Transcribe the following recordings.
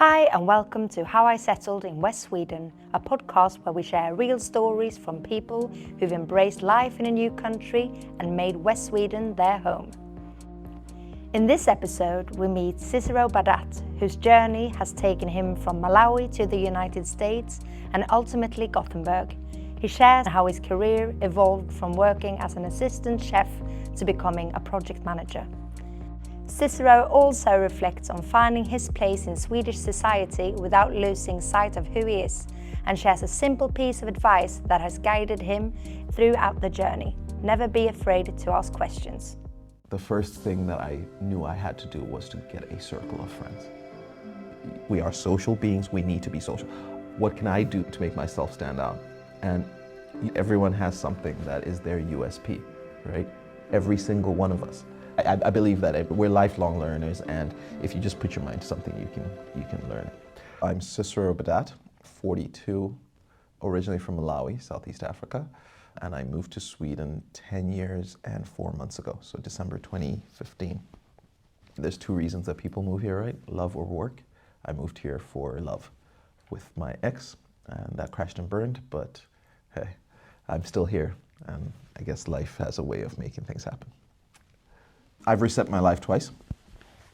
Hi and welcome to How I Settled in West Sweden, a podcast where we share real stories from people who've embraced life in a new country and made West Sweden their home. In this episode, we meet Cicero Badat, whose journey has taken him from Malawi to the United States and ultimately Gothenburg. He shares how his career evolved from working as an assistant chef to becoming a project manager. Cicero also reflects on finding his place in Swedish society without losing sight of who he is, and shares a simple piece of advice that has guided him throughout the journey. Never be afraid to ask questions. The first thing that I knew I had to do was to get a circle of friends. We are social beings, we need to be social. What can I do to make myself stand out? And everyone has something that is their USP, right? Every single one of us. I believe that we're lifelong learners, and if you just put your mind to something, you can learn it. I'm Cicero Badat, 42, originally from Malawi, Southeast Africa, and I moved to Sweden 10 years and 4 months ago, so December 2015. There's two reasons that people move here, right? Love or work. I moved here for love with my ex, and that crashed and burned, but hey, I'm still here, and I guess life has a way of making things happen. I've reset my life twice.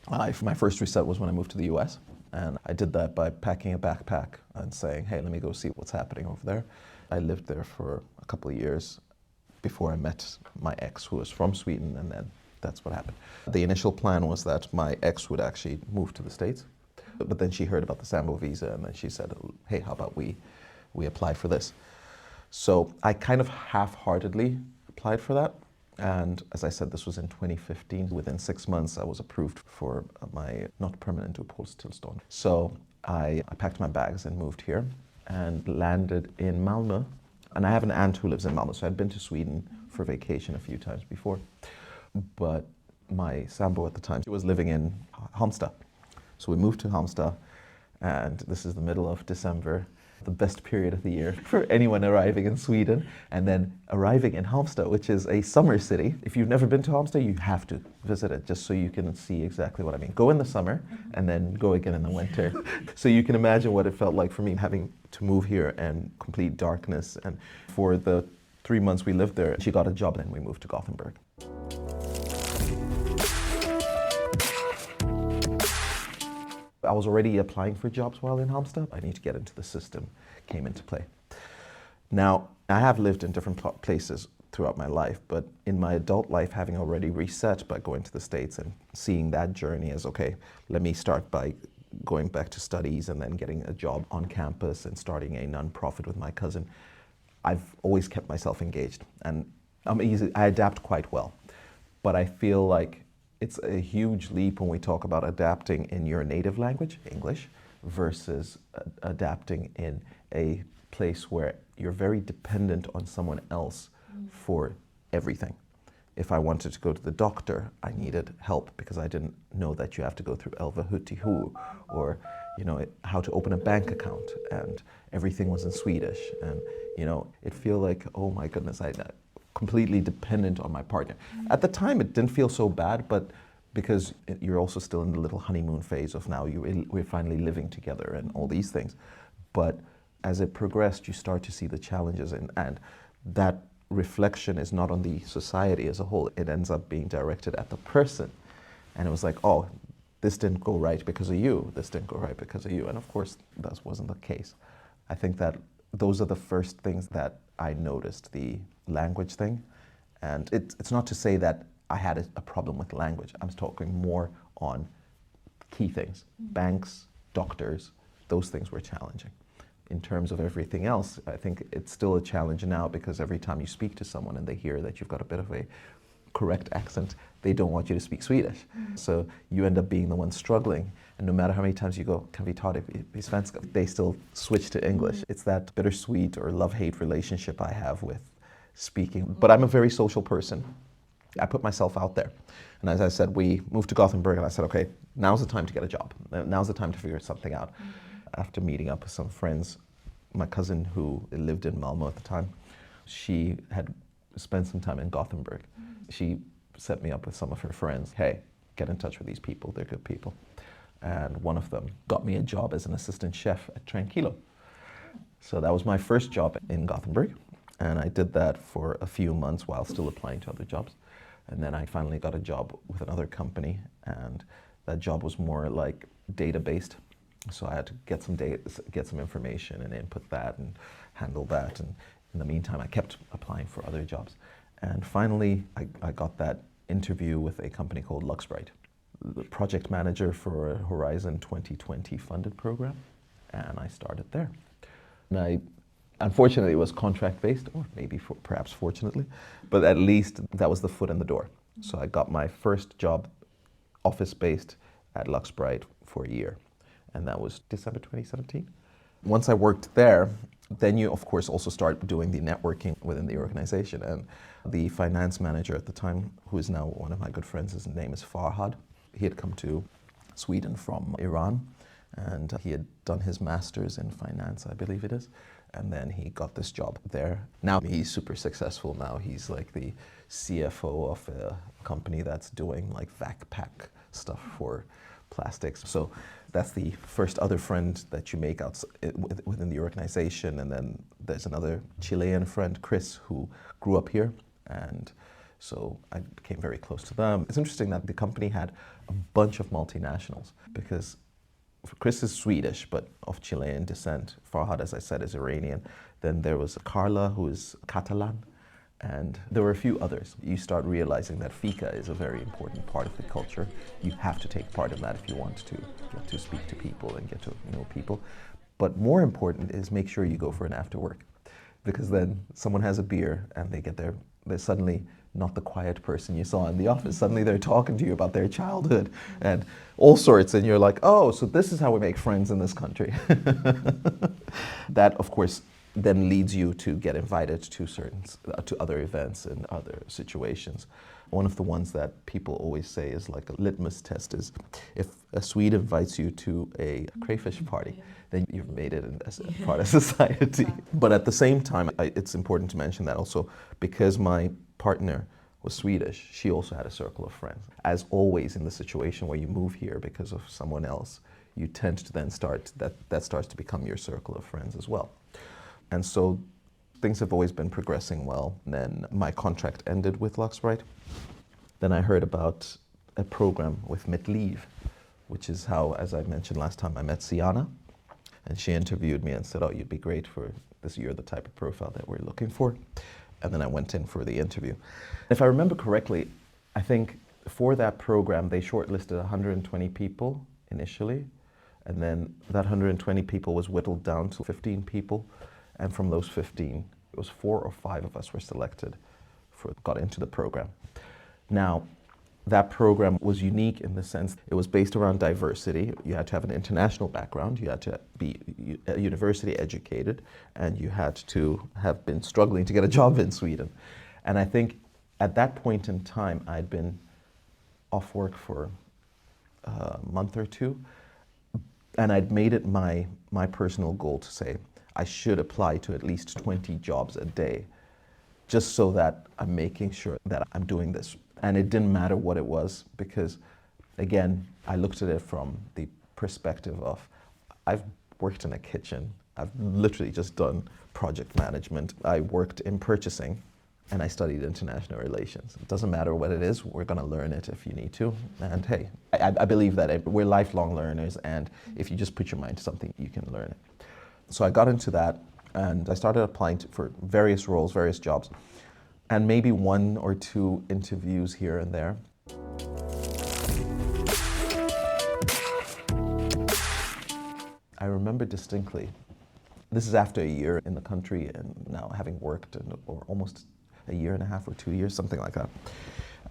My first reset was when I moved to the US, and I did that by packing a backpack and saying, hey, let me go see what's happening over there. I lived there for a couple of years before I met my ex, who was from Sweden, and then that's what happened. The initial plan was that my ex would actually move to the States, but then she heard about the Sambo visa, and then she said, hey, how about we apply for this? So I kind of half-heartedly applied for that. And as I said, this was in 2015. Within 6 months, I was approved for my not permanent uppehållstillstånd. So I packed my bags and moved here and landed in Malmö. And I have an aunt who lives in Malmö, so I'd been to Sweden for vacation a few times before. But my Sambo at the time, she was living in Halmstad. So we moved to Halmstad, and this is the middle of December, the best period of the year for anyone arriving in Sweden, and then arriving in Halmstad, which is a summer city. If you've never been to Halmstad, you have to visit it just so you can see exactly what I mean. Go in the summer and then go again in the winter. So you can imagine what it felt like for me having to move here and complete darkness. And for the 3 months we lived there, she got a job and we moved to Gothenburg. I was already applying for jobs while in Halmstad. I need to get into the system, came into play. Now, I have lived in different places throughout my life, but in my adult life, having already reset by going to the States and seeing that journey as, okay, let me start by going back to studies and then getting a job on campus and starting a non-profit with my cousin. I've always kept myself engaged, and I adapt quite well, but I feel like it's a huge leap when we talk about adapting in your native language, English, versus adapting in a place where you're very dependent on someone else for everything. If I wanted to go to the doctor, I needed help because I didn't know that you have to go through Elva Huttihu, or how to open a bank account, and everything was in Swedish, and it feel like, oh my goodness, I completely dependent on my partner. At the time, it didn't feel so bad, but because you're also still in the little honeymoon phase of now we're finally living together and all these things. But as it progressed, you start to see the challenges, and that reflection is not on the society as a whole. It ends up being directed at the person. And it was like, oh, this didn't go right because of you. This didn't go right because of you. And of course, that wasn't the case. I think that those are the first things that I noticed, the language thing. And it's not to say that I had a problem with language. I'm talking more on key things. Banks, doctors, those things were challenging. In terms of everything else, I think it's still a challenge now, because every time you speak to someone and they hear that you've got a bit of a correct accent, they don't want you to speak Swedish. So you end up being the one struggling. And no matter how many times you go, kan vi ta det i svenska, they still switch to English. It's that bittersweet or love-hate relationship I have with speaking. But I'm a very social person. I put myself out there. And as I said, we moved to Gothenburg, and I said, okay, now's the time to get a job. Now's the time to figure something out. After meeting up with some friends, my cousin who lived in Malmö at the time, she had spent some time in Gothenburg. She set me up with some of her friends. Hey, get in touch with these people, they're good people. and one of them got me a job as an assistant chef at Tranquilo. So that was my first job in Gothenburg, and I did that for a few months while still applying to other jobs. And then I finally got a job with another company, and that job was more like data-based. So I had to get some data, get some information and input that and handle that. And in the meantime, I kept applying for other jobs. And finally, I got that interview with a company called Luxbrite, the project manager for a Horizon 2020 funded program. And I started there. And unfortunately, it was contract-based, or maybe perhaps fortunately, but at least that was the foot in the door. So I got my first job office-based at Luxbrite for a year, and that was December 2017. Once I worked there, then you, of course, also start doing the networking within the organization. And the finance manager at the time, who is now one of my good friends, his name is Farhad. He had come to Sweden from Iran, and he had done his master's in finance, I believe it is. And then he got this job there. Now he's super successful. Now he's like the CFO of a company that's doing like vac pack stuff for plastics. So that's the first other friend that you make within the organization. And then there's another Chilean friend, Chris, who grew up here. And so I became very close to them. It's interesting that the company had a bunch of multinationals, because Chris is Swedish, but of Chilean descent. Farhad, as I said, is Iranian. Then there was Carla, who is Catalan. And there were a few others. You start realizing that fika is a very important part of the culture. You have to take part in that if you want to get to speak to people and get to know people. But more important is make sure you go for an after work, because then someone has a beer and they're suddenly not the quiet person you saw in the office. Suddenly they're talking to you about their childhood and all sorts, and you're like, oh, so this is how we make friends in this country. That, of course, then leads you to get invited to other events and other situations. One of the ones that people always say is like a litmus test is, if a Swede invites you to a crayfish party, then you've made it as a part of society. But at the same time, it's important to mention that also, because my partner was Swedish, she also had a circle of friends. As always in the situation where you move here because of someone else, you tend to then that starts to become your circle of friends as well. And so things have always been progressing well. And then my contract ended with Luxbrite. Then I heard about a program with Mitleave, which is how, as I mentioned last time, I met Siana. And she interviewed me and said, oh, you'd be great for this. You're the type of profile that we're looking for. And then I went in for the interview. If I remember correctly, I think for that program, they shortlisted 120 people initially. And then that 120 people was whittled down to 15 people. And from those 15, it was 4 or 5 of us were selected, got into the program. Now, that program was unique in the sense it was based around diversity. You had to have an international background, you had to be university educated, and you had to have been struggling to get a job in Sweden. And I think at that point in time, I'd been off work for a month or two, and I'd made it my personal goal to say, I should apply to at least 20 jobs a day, just so that I'm making sure that I'm doing this. And it didn't matter what it was, because, again, I looked at it from the perspective of, I've worked in a kitchen. I've literally just done project management. I worked in purchasing, and I studied international relations. It doesn't matter what it is, we're going to learn it if you need to. And hey, I believe that we're lifelong learners, and if you just put your mind to something, you can learn it. So I got into that, and I started applying for various roles, various jobs, and maybe 1 or 2 interviews here and there. I remember distinctly, this is after a year in the country and now having worked or almost a year and a half or 2 years, something like that.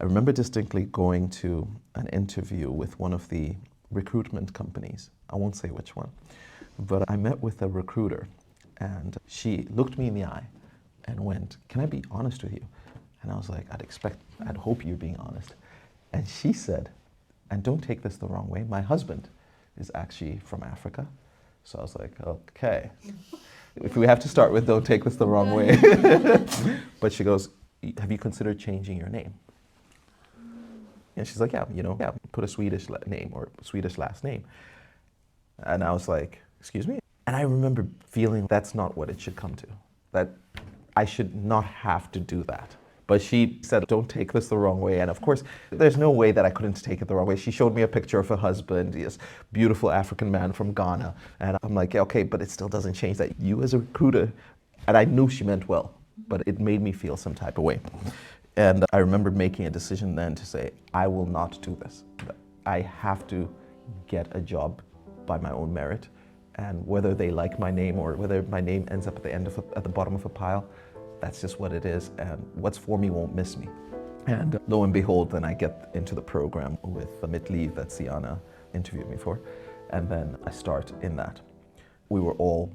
I remember distinctly going to an interview with one of the recruitment companies. I won't say which one, but I met with a recruiter, and she looked me in the eye and went, can I be honest with you? And I was like, I'd hope you're being honest. And she said, and don't take this the wrong way, my husband is actually from Africa. So I was like, okay. If we have to start with don't take this the wrong way. But she goes, have you considered changing your name? And she's like, yeah, put a Swedish name or Swedish last name. And I was like, excuse me? And I remember feeling that's not what it should come to, that I should not have to do that. But she said, don't take this the wrong way. And of course, there's no way that I couldn't take it the wrong way. She showed me a picture of her husband, this beautiful African man from Ghana. And I'm like, okay, but it still doesn't change that you as a recruiter, and I knew she meant well, but it made me feel some type of way. And I remember making a decision then to say, I will not do this. I have to get a job by my own merit. And whether they like my name or whether my name ends up at the bottom of a pile, that's just what it is, and what's for me won't miss me. And lo and behold, then I get into the program with the mid-leave that Sienna interviewed me for, and then I start in that. We were all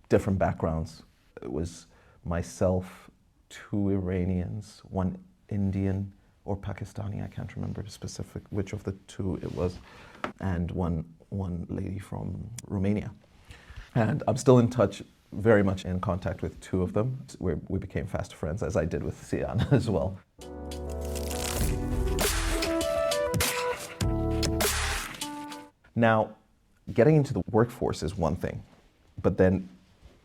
different backgrounds. It was myself, 2 Iranians, 1 Indian or Pakistani, I can't remember specific which of the 2 it was, and one lady from Romania. And I'm still in touch, very much in contact with 2 of them. We became fast friends, as I did with Sienna as well. Now, getting into the workforce is one thing, but then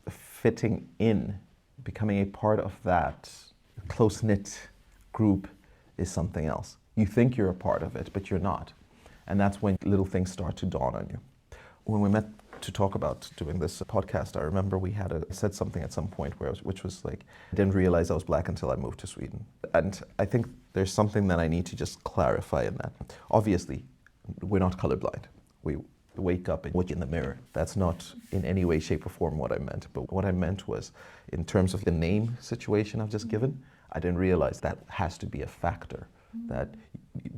fitting in, becoming a part of that close-knit group is something else. You think you're a part of it, but you're not. And that's when little things start to dawn on you. When we met to talk about doing this podcast, I remember we said something at some point which was like, I didn't realize I was black until I moved to Sweden. And I think there's something that I need to just clarify in that. Obviously, we're not colorblind. We wake up and look in the mirror. That's not in any way, shape, or form what I meant. But what I meant was, in terms of the name situation I've just given, I didn't realize that has to be a factor, that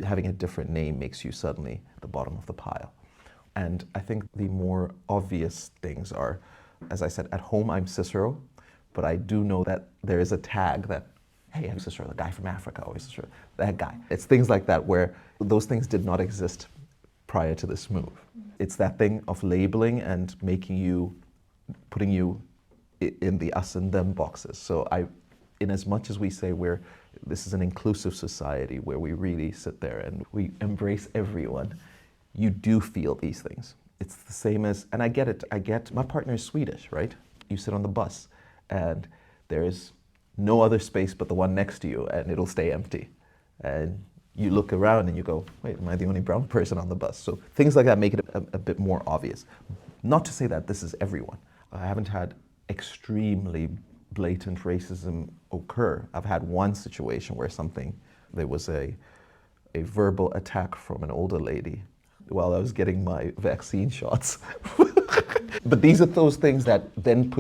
having a different name makes you suddenly the bottom of the pile. And I think the more obvious things are, as I said, at home I'm Cicero, but I do know that there is a tag that, hey, I'm Cicero, the guy from Africa, or Cicero, that guy. It's things like that where those things did not exist prior to this move. It's that thing of labeling and putting you in the us and them boxes. So in as much as we say this is an inclusive society where we really sit there and we embrace everyone, you do feel these things. It's the same as, and I get it, my partner is Swedish, right? You sit on the bus and there's no other space but the one next to you, and it'll stay empty. And you look around and you go, wait, am I the only brown person on the bus? So things like that make it a bit more obvious. Not to say that this is everyone. I haven't had extremely blatant racism occur. I've had one situation where there was a verbal attack from an older lady while I was getting my vaccine shots. But these are those things that then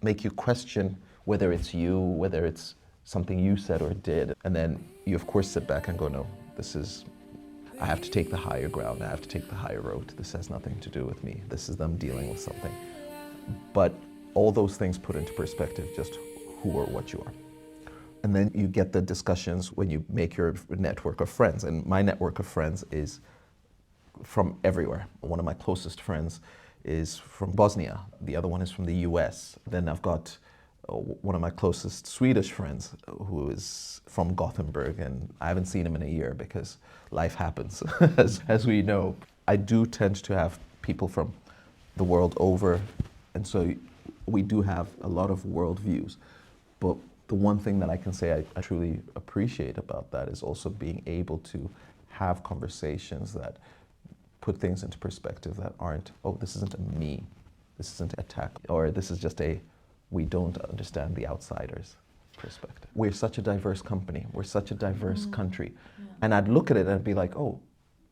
make you question whether it's you, whether it's something you said or did. And then you of course sit back and go, no, I have to take the higher ground, I have to take the higher road. This has nothing to do with me. This is them dealing with something. But all those things put into perspective just who or what you are. And then you get the discussions when you make your network of friends. And my network of friends is from everywhere. One of my closest friends is from Bosnia. The other one is from the US. Then I've got one of my closest Swedish friends who is from Gothenburg, and I haven't seen him in a year because life happens, as we know. I do tend to have people from the world over, and so we do have a lot of world views. But the one thing that I can say I truly appreciate about that is also being able to have conversations that put things into perspective that aren't, oh, this isn't a me, this isn't an attack, or this is just we don't understand the outsiders perspective. We're such a diverse company, we're such a diverse country. Yeah. And I'd look at it and I'd be like, oh,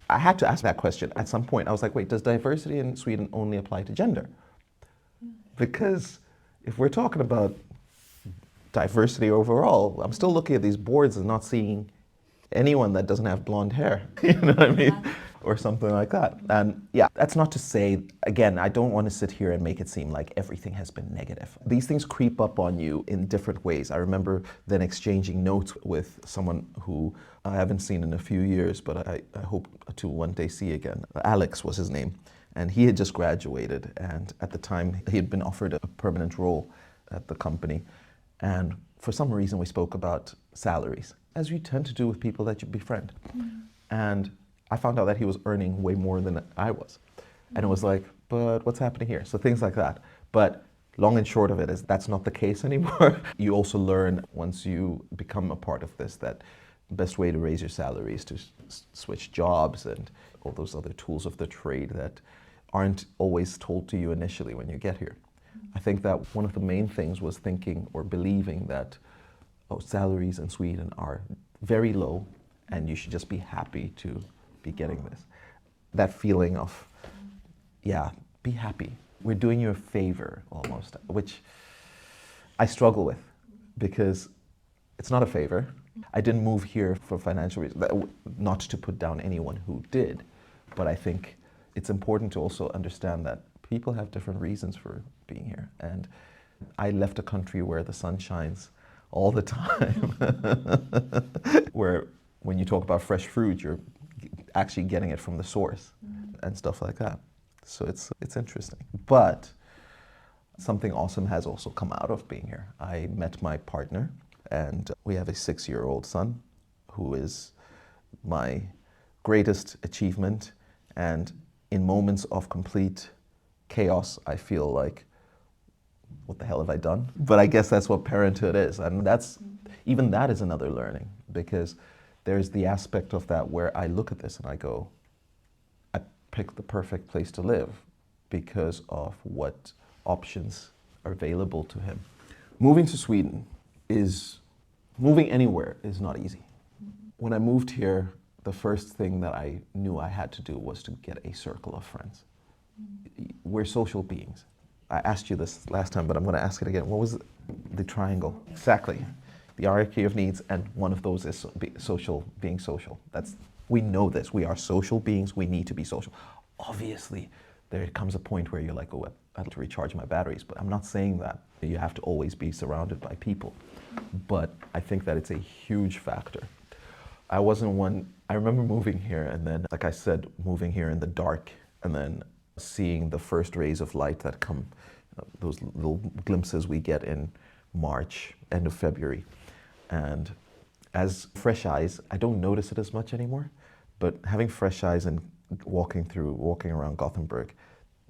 I had to ask that question. At some point I was like, wait, does diversity in Sweden only apply to gender? Because if we're talking about diversity overall, I'm still looking at these boards and not seeing anyone that doesn't have blonde hair, you know what I mean? Yeah. Or something like that. And yeah, that's not to say, again, I don't want to sit here and make it seem like everything has been negative. These things creep up on you in different ways. I remember then exchanging notes with someone who I haven't seen in a few years, but I hope to one day see again. Alex was his name. And he had just graduated, and at the time he had been offered a permanent role at the company. And for some reason we spoke about salaries, as you tend to do with people that you befriend. And I found out that he was earning way more than I was. And it was like, but what's happening here? So things like that. But long and short of it is that's not the case anymore. You also learn once you become a part of this that the best way to raise your salary is to switch jobs and all those other tools of the trade that aren't always told to you initially when you get here. I think that one of the main things was thinking or believing that salaries in Sweden are very low and you should just be happy to be getting this. That feeling of, yeah, be happy. We're doing you a favor almost, which I struggle with because it's not a favor. I didn't move here for financial reasons, not to put down anyone who did, but I think it's important to also understand that people have different reasons for being here. And I left a country where the sun shines all the time, where when you talk about fresh fruit, you're actually getting it from the source and stuff like that. So it's interesting. But something awesome has also come out of being here. I met my partner, and we have a 6-year-old son who is my greatest achievement. And in moments of complete chaos, I feel like, what the hell have I done? But I guess that's what parenthood is. And even that is another learning, because there's the aspect of that where I look at this and I go, I picked the perfect place to live because of what options are available to him. Moving to Sweden moving anywhere is not easy. When I moved here, the first thing that I knew I had to do was to get a circle of friends. We're social beings. I asked you this last time, but I'm going to ask it again. What was the triangle? Exactly. The hierarchy of needs, and one of those is being social. We know this. We are social beings. We need to be social. Obviously, there comes a point where you're like, oh, I have to recharge my batteries. But I'm not saying that you have to always be surrounded by people. But I think that it's a huge factor. I remember moving here, and then, like I said, moving here in the dark, and then seeing the first rays of light that come, those little glimpses we get in March, end of February. And as fresh eyes, I don't notice it as much anymore, but having fresh eyes and walking around Gothenburg,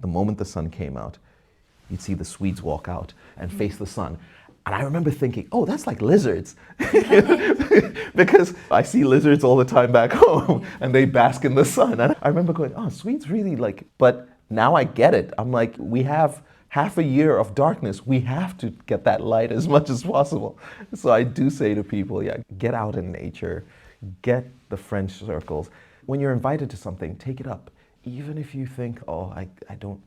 the moment the sun came out, you'd see the Swedes walk out and face the sun. And I remember thinking, oh, that's like lizards. Because I see lizards all the time back home and they bask in the sun. And I remember going, oh, Swedes really but now I get it. I'm like, we have half a year of darkness. We have to get that light as much as possible. So I do say to people, yeah, get out in nature, get the French circles. When you're invited to something, take it up. Even if you think, oh, I don't,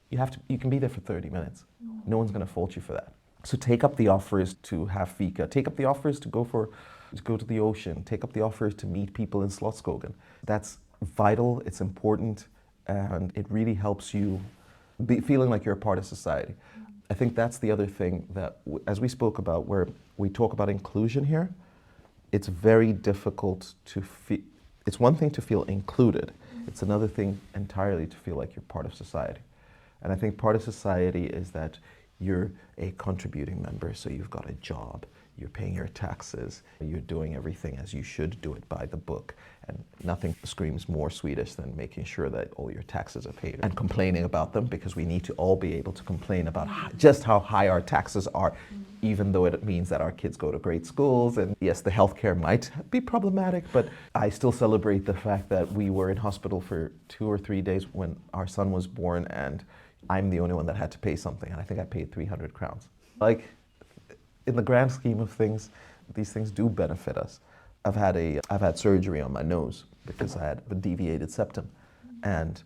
you can be there for 30 minutes. No one's gonna fault you for that. So take up the offers to have fika, take up the offers to go to the ocean, take up the offers to meet people in Slottsskogen. That's vital, it's important, and it really helps you be feeling like you're a part of society. I think that's the other thing that, as we spoke about, where we talk about inclusion here, it's very difficult to feel. It's one thing to feel included, it's another thing entirely to feel like you're part of society. And I think part of society is that you're a contributing member, so you've got a job, you're paying your taxes, you're doing everything as you should do it by the book. And nothing screams more Swedish than making sure that all your taxes are paid and complaining about them, because we need to all be able to complain about just how high our taxes are, even though it means that our kids go to great schools. And yes, the healthcare might be problematic, but I still celebrate the fact that we were in hospital for 2 or 3 days when our son was born, and I'm the only one that had to pay something, and I think I paid 300 crowns. Like, in the grand scheme of things, these things do benefit us. I've had surgery on my nose because I had a deviated septum, and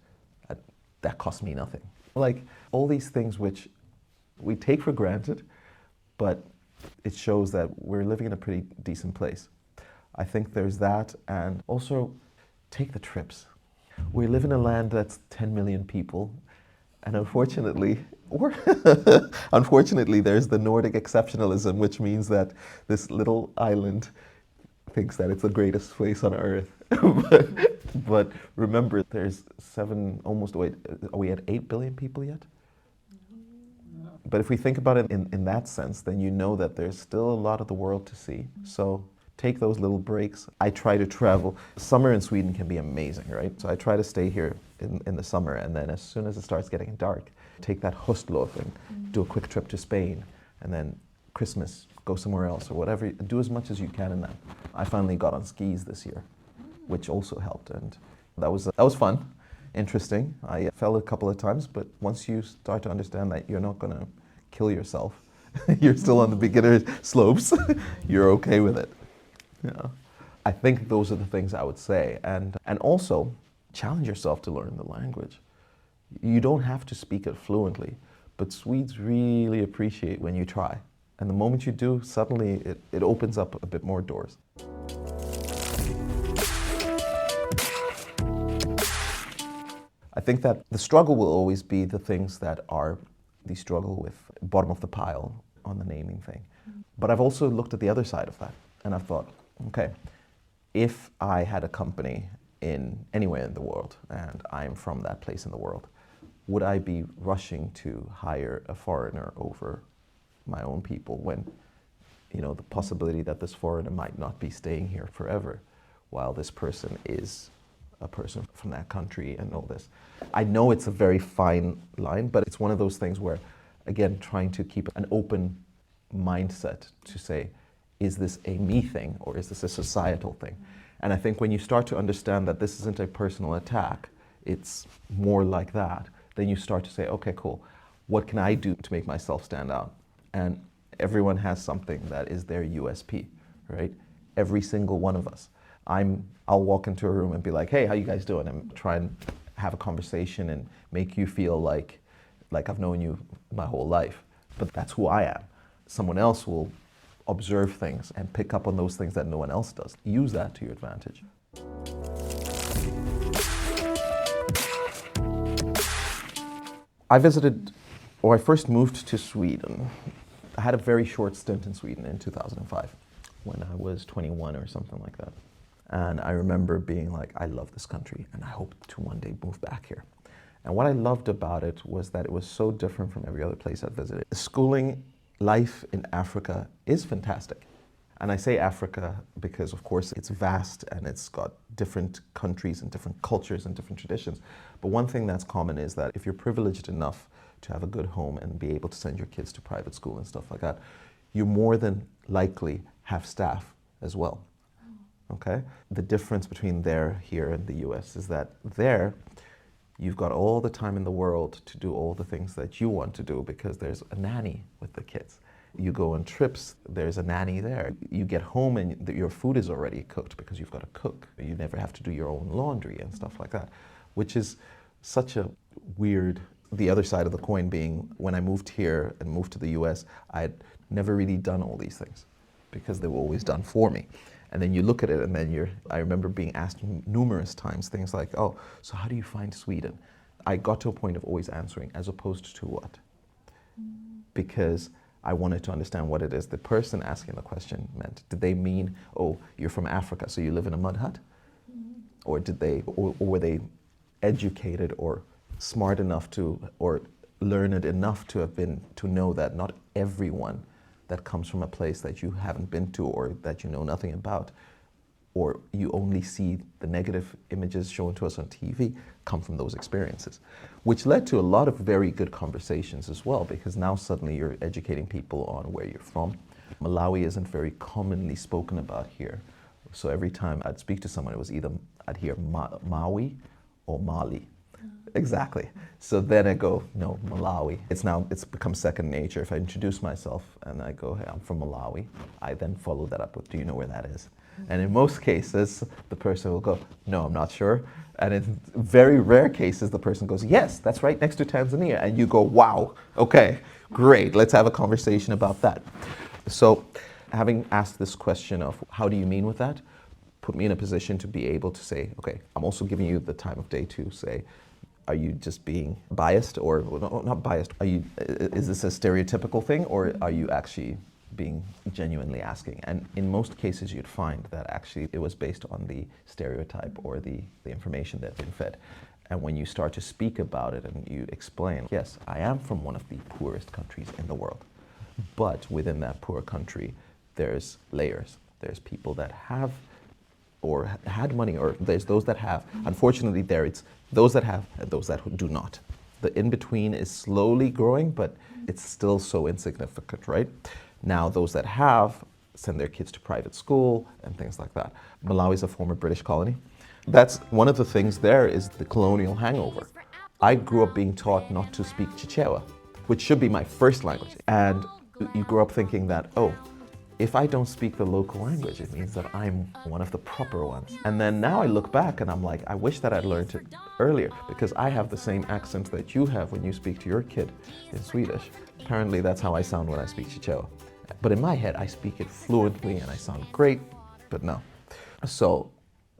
that cost me nothing. Like, all these things which we take for granted, but it shows that we're living in a pretty decent place. I think there's that, and also take the trips. We live in a land that's 10 million people, and unfortunately, there's the Nordic exceptionalism, which means that this little island thinks that it's the greatest place on earth. but remember, there's are we at 8 billion people yet? But if we think about it in that sense, then you know that there's still a lot of the world to see. So take those little breaks. I try to travel. Summer in Sweden can be amazing, right? So I try to stay here in the summer, and then as soon as it starts getting dark, take that höstlov and do a quick trip to Spain, and then Christmas, go somewhere else or whatever. Do as much as you can in that. I finally got on skis this year, which also helped, and that was fun, interesting. I fell a couple of times, but once you start to understand that you're not going to kill yourself, you're still on the beginner slopes, you're okay with it. Yeah. I think those are the things I would say, and also challenge yourself to learn the language. You don't have to speak it fluently, but Swedes really appreciate when you try. And the moment you do, suddenly it opens up a bit more doors. I think that the struggle will always be the things that are the struggle with bottom of the pile on the naming thing. But I've also looked at the other side of that, and I've thought, okay, if I had a company in anywhere in the world, and I'm from that place in the world, would I be rushing to hire a foreigner over my own people when, you know, the possibility that this foreigner might not be staying here forever, while this person is a person from that country and all this. I know it's a very fine line, but it's one of those things where, again, trying to keep an open mindset to say, is this a me thing or is this a societal thing? And I think when you start to understand that this isn't a personal attack, it's more like that, then you start to say, okay, cool, what can I do to make myself stand out? And everyone has something that is their USP, right? Every single one of us. I'll walk into a room and be like, hey, how you guys doing? And try and have a conversation and make you feel like I've known you my whole life. But that's who I am. Someone else will observe things and pick up on those things that no one else does. Use that to your advantage. I first moved to Sweden. I had a very short stint in Sweden in 2005 when I was 21 or something like that. And I remember being like, I love this country and I hope to one day move back here. And what I loved about it was that it was so different from every other place I'd visited. Schooling life in Africa is fantastic. And I say Africa because, of course, it's vast and it's got different countries and different cultures and different traditions. But one thing that's common is that if you're privileged enough to have a good home and be able to send your kids to private school and stuff like that, you more than likely have staff as well. Okay? The difference between here and the US is that there, you've got all the time in the world to do all the things that you want to do because there's a nanny with the kids. You go on trips, there's a nanny there. You get home and your food is already cooked because you've got a cook. You never have to do your own laundry and stuff like that, which is such a weird, the other side of the coin being when I moved here and moved to the US, I had never really done all these things because they were always done for me. And then you look at it and then I remember being asked numerous times things like, oh, so how do you find Sweden? I got to a point of always answering as opposed to what? Because I wanted to understand what it is the person asking the question meant. Did they mean, oh, you're from Africa, so you live in a mud hut? Or or were they educated or smart enough or learned enough to know that not everyone that comes from a place that you haven't been to or that you know nothing about, or you only see the negative images shown to us on TV, come from those experiences. Which led to a lot of very good conversations as well, because now suddenly you're educating people on where you're from. Malawi isn't very commonly spoken about here. So every time I'd speak to someone, it was either I'd hear Maui or Mali. Exactly. So then I go, no, Malawi. It's become second nature. If I introduce myself and I go, hey, I'm from Malawi, I then follow that up with, do you know where that is? And in most cases, the person will go, no, I'm not sure. And in very rare cases, the person goes, yes, that's right next to Tanzania. And you go, wow, okay, great, let's have a conversation about that. So having asked this question of how do you mean with that, put me in a position to be able to say, okay, I'm also giving you the time of day to say, are you just being biased or well, not biased? Is this a stereotypical thing or are you actually being genuinely asking? And in most cases you'd find that actually it was based on the stereotype or the information that's been fed. And when you start to speak about it and you explain, yes, I am from one of the poorest countries in the world, but within that poor country there's layers. There's people that have or had money, or there's those that have. Unfortunately, it's those that have and those that do not. The in-between is slowly growing, but it's still so insignificant, right? Now, those that have send their kids to private school and things like that. Malawi is a former British colony. That's one of the things there is the colonial hangover. I grew up being taught not to speak Cicero, which should be my first language. And you grow up thinking that, oh, if I don't speak the local language, it means that I'm one of the proper ones. And then now I look back and I'm like, I wish that I'd learned it earlier, because I have the same accent that you have when you speak to your kid in Swedish. Apparently that's how I sound when I speak Cicero. But in my head, I speak it fluently and I sound great, but no. So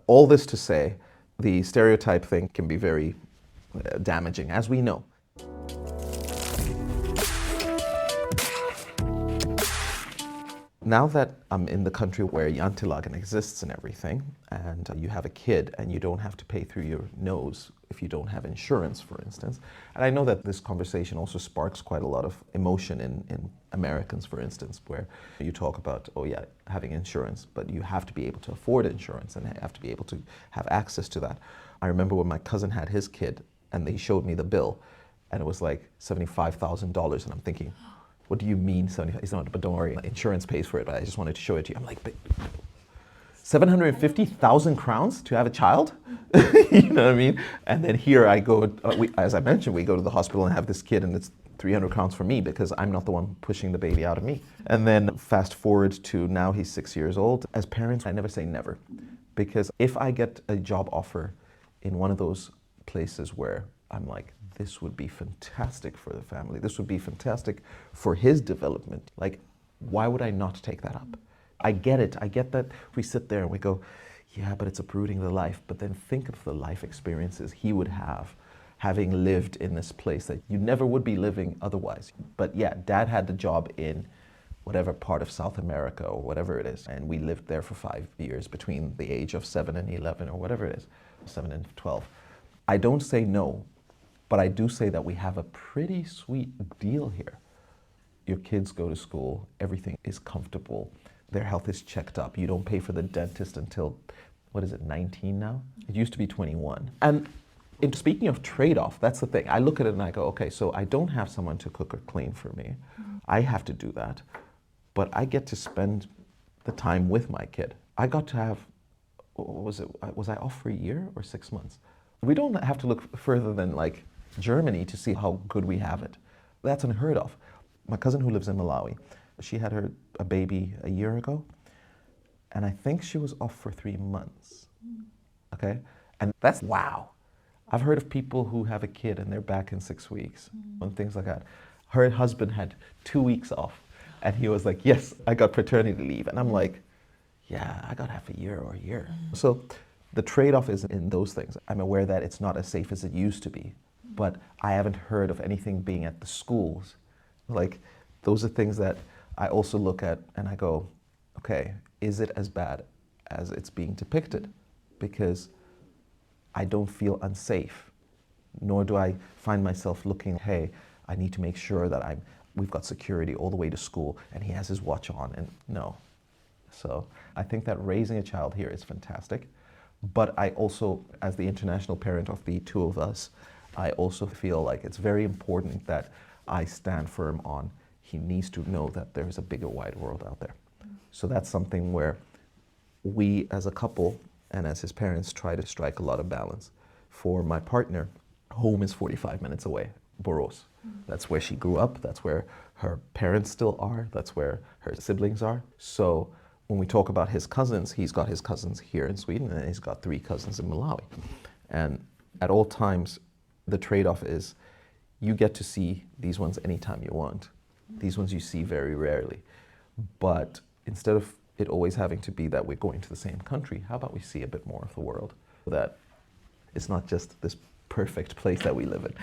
all this to say, the stereotype thing can be very damaging, as we know. Now that I'm in the country where Jantilagen exists and everything, and you have a kid and you don't have to pay through your nose if you don't have insurance, for instance. And I know that this conversation also sparks quite a lot of emotion in Americans, for instance, where you talk about, oh yeah, having insurance, but you have to be able to afford insurance and have to be able to have access to that. I remember when my cousin had his kid and they showed me the bill and it was like $75,000, and I'm thinking, what do you mean 75? He's not, but don't worry, insurance pays for it, but I just wanted to show it to you. I'm like, but 750,000 crowns to have a child? You know what I mean? And then here I go, as I mentioned, we go to the hospital and have this kid and it's 300 crowns for me because I'm not the one pushing the baby out of me. And then fast forward to now he's 6 years old. As parents, I never say never, because if I get a job offer in one of those places where I'm like, this would be fantastic for the family, this would be fantastic for his development, like, why would I not take that up? I get it. I get that we sit there and we go, yeah, but it's uprooting the life. But then think of the life experiences he would have having lived in this place that you never would be living otherwise. But yeah, Dad had the job in whatever part of South America or whatever it is. And we lived there for 5 years between the age of 7 and 11 or whatever it is, 7 and 12. I don't say no, but I do say that we have a pretty sweet deal here. Your kids go to school, everything is comfortable. Their health is checked up. You don't pay for the dentist until, 19 now? It used to be 21. And speaking of trade-off, that's the thing. I look at it and I go, okay, so I don't have someone to cook or clean for me. I have to do that. But I get to spend the time with my kid. I got to have, was I off for a year or 6 months? We don't have to look further than like Germany to see how good we have it. That's unheard of. My cousin who lives in Malawi, she had a baby a year ago, and I think she was off for 3 months, okay? And that's wow. I've heard of people who have a kid and they're back in 6 weeks and things like that. Her husband had 2 weeks off, and he was like, yes, I got paternity leave. And I'm like, yeah, I got half a year or a year. So the trade-off is in those things. I'm aware that it's not as safe as it used to be, but I haven't heard of anything being at the schools. Like, those are things that I also look at and I go, okay, is it as bad as it's being depicted? Because I don't feel unsafe, nor do I find myself looking, hey, I need to make sure that we've got security all the way to school and he has his watch on, and no. So I think that raising a child here is fantastic, but I also, as the international parent of the two of us, I also feel like it's very important that I stand firm on he needs to know that there's a bigger, wide world out there. So that's something where we as a couple and as his parents try to strike a lot of balance. For my partner, home is 45 minutes away, Borås. That's where she grew up, that's where her parents still are, that's where her siblings are. So when we talk about his cousins, he's got his cousins here in Sweden and he's got 3 cousins in Malawi. And at all times, the trade-off is you get to see these ones anytime you want. These ones you see very rarely. But instead of it always having to be that we're going to the same country, how about we see a bit more of the world? That it's not just this perfect place that we live in.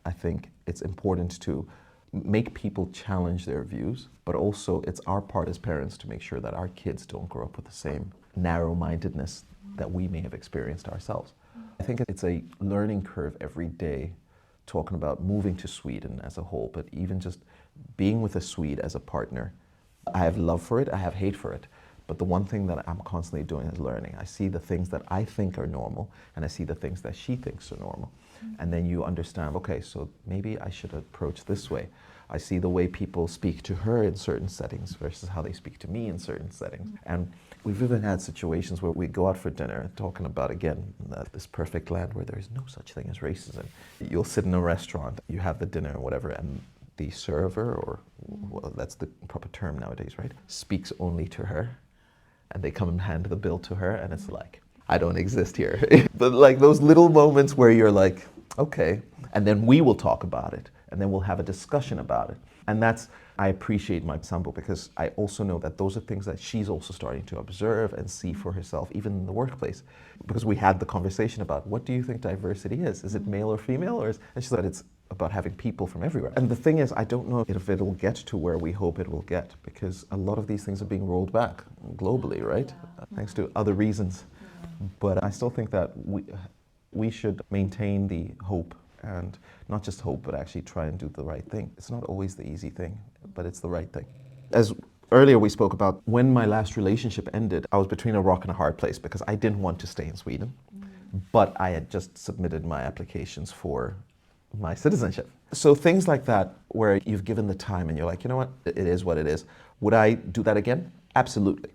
I think it's important to make people challenge their views, but also it's our part as parents to make sure that our kids don't grow up with the same narrow-mindedness that we may have experienced ourselves. I think it's a learning curve every day talking about moving to Sweden as a whole, but even just being with a Swede as a partner. I have love for it, I have hate for it. But the one thing that I'm constantly doing is learning. I see the things that I think are normal, and I see the things that she thinks are normal. And then you understand, okay, so maybe I should approach this way. I see the way people speak to her in certain settings versus how they speak to me in certain settings. And we've even had situations where we go out for dinner talking about, again, this perfect land where there is no such thing as racism. You'll sit in a restaurant, you have the dinner or whatever, and the server, or well, that's the proper term nowadays, right, speaks only to her. And they come and hand the bill to her, and it's like, I don't exist here. But like those little moments where you're like, okay, and then we will talk about it, and then we'll have a discussion about it. And that's, I appreciate my sambo, because I also know that those are things that she's also starting to observe and see for herself, even in the workplace. Because we had the conversation about, what do you think diversity is? Is it male or female? Or and she said it's about having people from everywhere. And the thing is, I don't know if it will get to where we hope it will get, because a lot of these things are being rolled back globally, right? Thanks to other reasons. But I still think that we should maintain the hope, and not just hope, but actually try and do the right thing. It's not always the easy thing, but it's the right thing. As earlier we spoke about, when my last relationship ended, I was between a rock and a hard place, because I didn't want to stay in Sweden, but I had just submitted my applications for my citizenship. So things like that, where you've given the time and you're like, you know what, it is what it is. Would I do that again? Absolutely.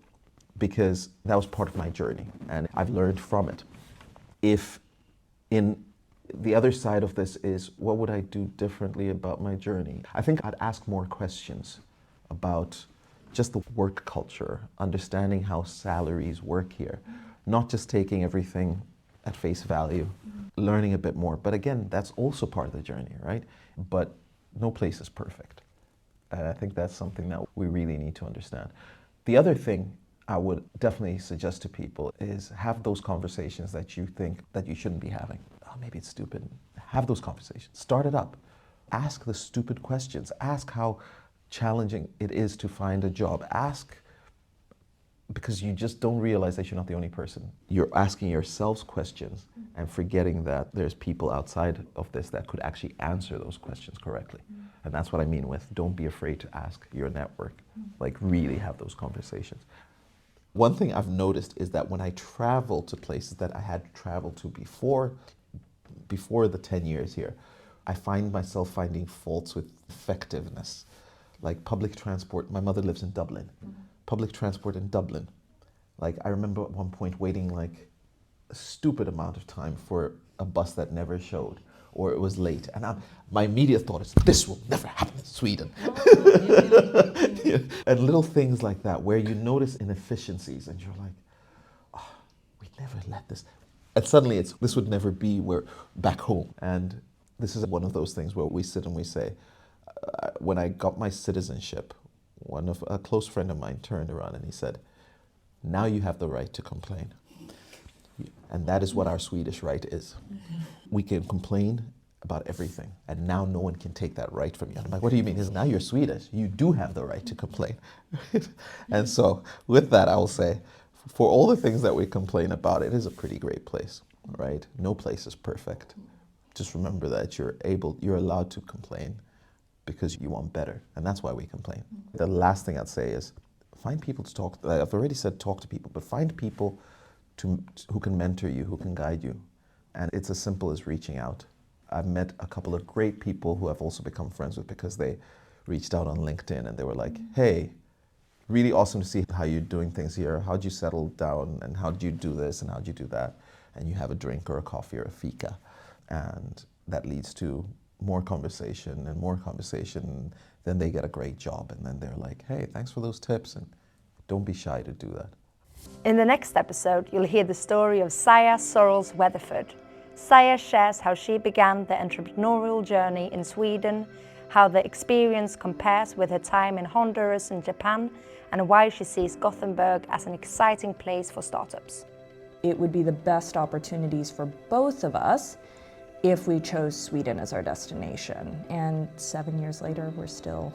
Because that was part of my journey and I've learned from it. If in the other side of this is, what would I do differently about my journey? I think I'd ask more questions about just the work culture, understanding how salaries work here, not just taking everything at face value, learning a bit more. But again, that's also part of the journey, right? But no place is perfect. And I think that's something that we really need to understand. The other thing I would definitely suggest to people is have those conversations that you think that you shouldn't be having. Oh, maybe it's stupid. Have those conversations. Start it up. Ask the stupid questions. Ask how challenging it is to find a job. Ask, because you just don't realize that you're not the only person. You're asking yourselves questions and forgetting that there's people outside of this that could actually answer those questions correctly. And that's what I mean with, don't be afraid to ask your network. Like, really have those conversations. One thing I've noticed is that when I travel to places that I had traveled to before the 10 years here, I find myself finding faults with effectiveness. Like public transport, my mother lives in Dublin. Public transport in Dublin. Like, I remember at one point waiting like a stupid amount of time for a bus that never showed, or it was late. And my immediate thought is, this will never happen in Sweden. Yeah. And little things like that, where you notice inefficiencies and you're like, oh, we never let this. And suddenly this would never be where back home. And this is one of those things where we sit and we say, when I got my citizenship, a close friend of mine turned around and he said, now you have the right to complain. And that is what our Swedish right is. We can complain about everything, and now no one can take that right from you. I'm like, what do you mean? Now you're Swedish. You do have the right to complain. And so with that, I will say, for all the things that we complain about, it is a pretty great place, right? No place is perfect. Just remember that you're allowed to complain because you want better, and that's why we complain. The last thing I'd say is find people to talk to. I've already said talk to people, but find people who can mentor you, who can guide you. And it's as simple as reaching out. I've met a couple of great people who I've also become friends with because they reached out on LinkedIn and they were like, hey, really awesome to see how you're doing things here. How'd you settle down, and how'd you do this and how'd you do that? And you have a drink or a coffee or a fika. And that leads to more conversation and more conversation. Then they get a great job and then they're like, hey, thanks for those tips, and don't be shy to do that. In the next episode, you'll hear the story of Saya Sorrells Weatherford. Saya shares how she began the entrepreneurial journey in Sweden, how the experience compares with her time in Honduras and Japan, and why she sees Gothenburg as an exciting place for startups. It would be the best opportunities for both of us if we chose Sweden as our destination. And 7 years later, we're still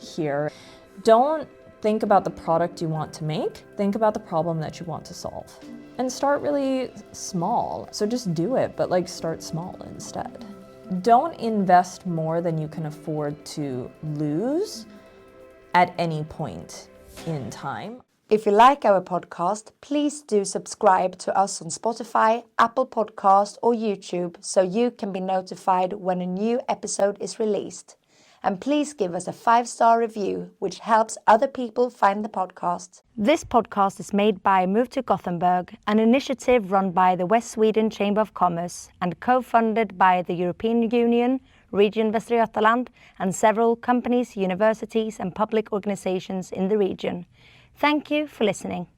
here. Don't think about the product you want to make, think about the problem that you want to solve. And start really small. So just do it, but start small instead. don't invest more than you can afford to lose at any point in time. If you like our podcast, please do subscribe to us on Spotify, Apple Podcast or YouTube so you can be notified when a new episode is released. And please give us a 5-star review, which helps other people find the podcast. This podcast is made by Move to Gothenburg, an initiative run by the West Sweden Chamber of Commerce and co-funded by the European Union, Region Västra Götaland, and several companies, universities and public organizations in the region. Thank you for listening.